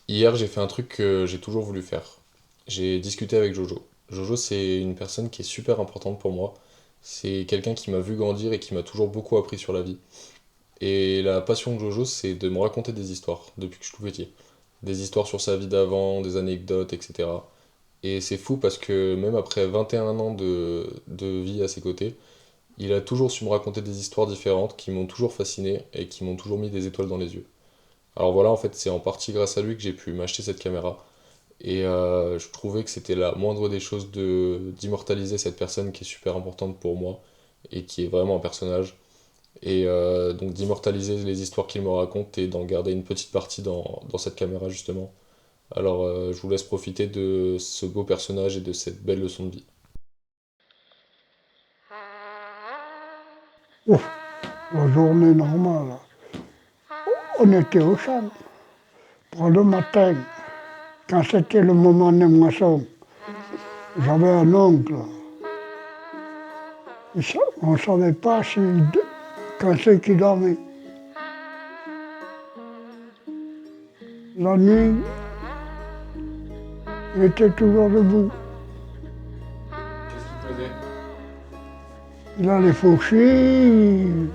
Hier, j'ai fait un truc que j'ai toujours voulu faire. J'ai discuté avec Jojo. Jojo, c'est une personne qui est super importante pour moi. C'est quelqu'un qui m'a vu grandir et qui m'a toujours beaucoup appris sur la vie. Et la passion de Jojo, c'est de me raconter des histoires depuis que je suis tout petit. Des histoires sur sa vie d'avant, des anecdotes, etc. Et c'est fou parce que même après 21 ans de vie à ses côtés, il a toujours su me raconter des histoires différentes qui m'ont toujours fasciné et qui m'ont toujours mis des étoiles dans les yeux. Alors voilà, en fait, c'est en partie grâce à lui que j'ai pu m'acheter cette caméra. Et je trouvais que c'était la moindre des choses d'immortaliser cette personne qui est super importante pour moi et qui est vraiment un personnage. Et donc d'immortaliser les histoires qu'il me raconte et d'en garder une petite partie dans cette caméra justement. Alors je vous laisse profiter de ce beau personnage et de cette belle leçon de vie. Ouf, la journée normale. On était au champ. Pour le matin, quand c'était le moment des moissons, j'avais un oncle. On ne savait pas quand c'est qu'il dormait. La nuit, il était toujours debout. Qu'est-ce qu'il faisait? Il allait faucher, il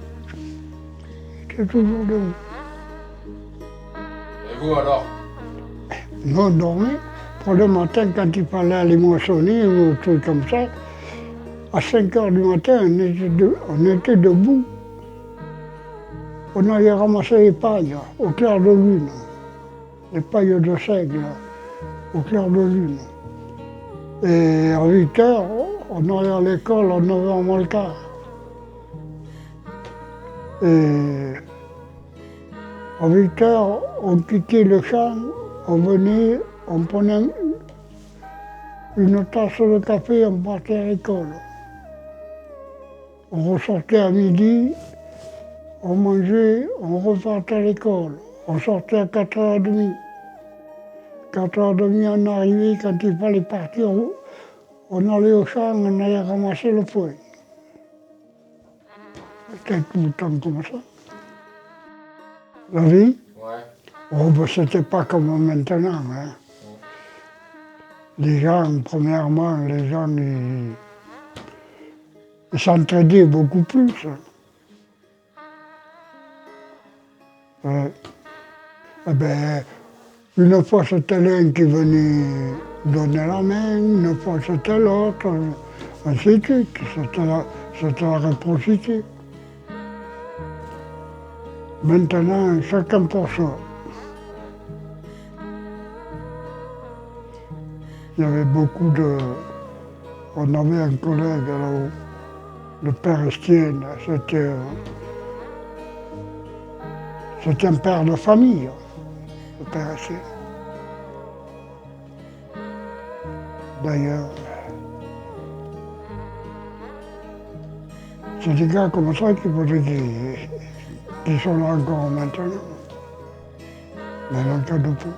était toujours debout. Et vous alors? Nous, on dormait. Pour le matin, quand il fallait aller moissonner ou des trucs comme ça, à 5 heures du matin, on était debout. On allait ramasser les pailles au clair de lune, les pailles de seigle au clair de lune. Et à 8 heures, on allait à l'école à 9 heures moins le quart. Et à 8 heures, on quittait le champ, on venait, on prenait une tasse de café et on partait à l'école. On ressortait à midi, on mangeait, on repartait à l'école. On sortait à 4h30. 4h30, on arrivait, quand il fallait partir, on allait au champ, on allait ramasser le foin. C'était tout le temps comme ça. La vie, Ouais. oh, ben, c'était pas comme maintenant, hein. Les gens, premièrement, les gens, ils s'entraidaient beaucoup plus. Ouais. Eh ben, une fois c'était l'un qui venait donner la main, une fois c'était l'autre, ainsi de suite. C'était la réciprocité. Maintenant, chacun pour soi. Il y avait beaucoup de... On avait un collègue, alors, le père Estienne, c'était un père de famille, le père Estienne. D'ailleurs, c'est des gars comme ça qui sont là encore maintenant, mais dans le cas de tout.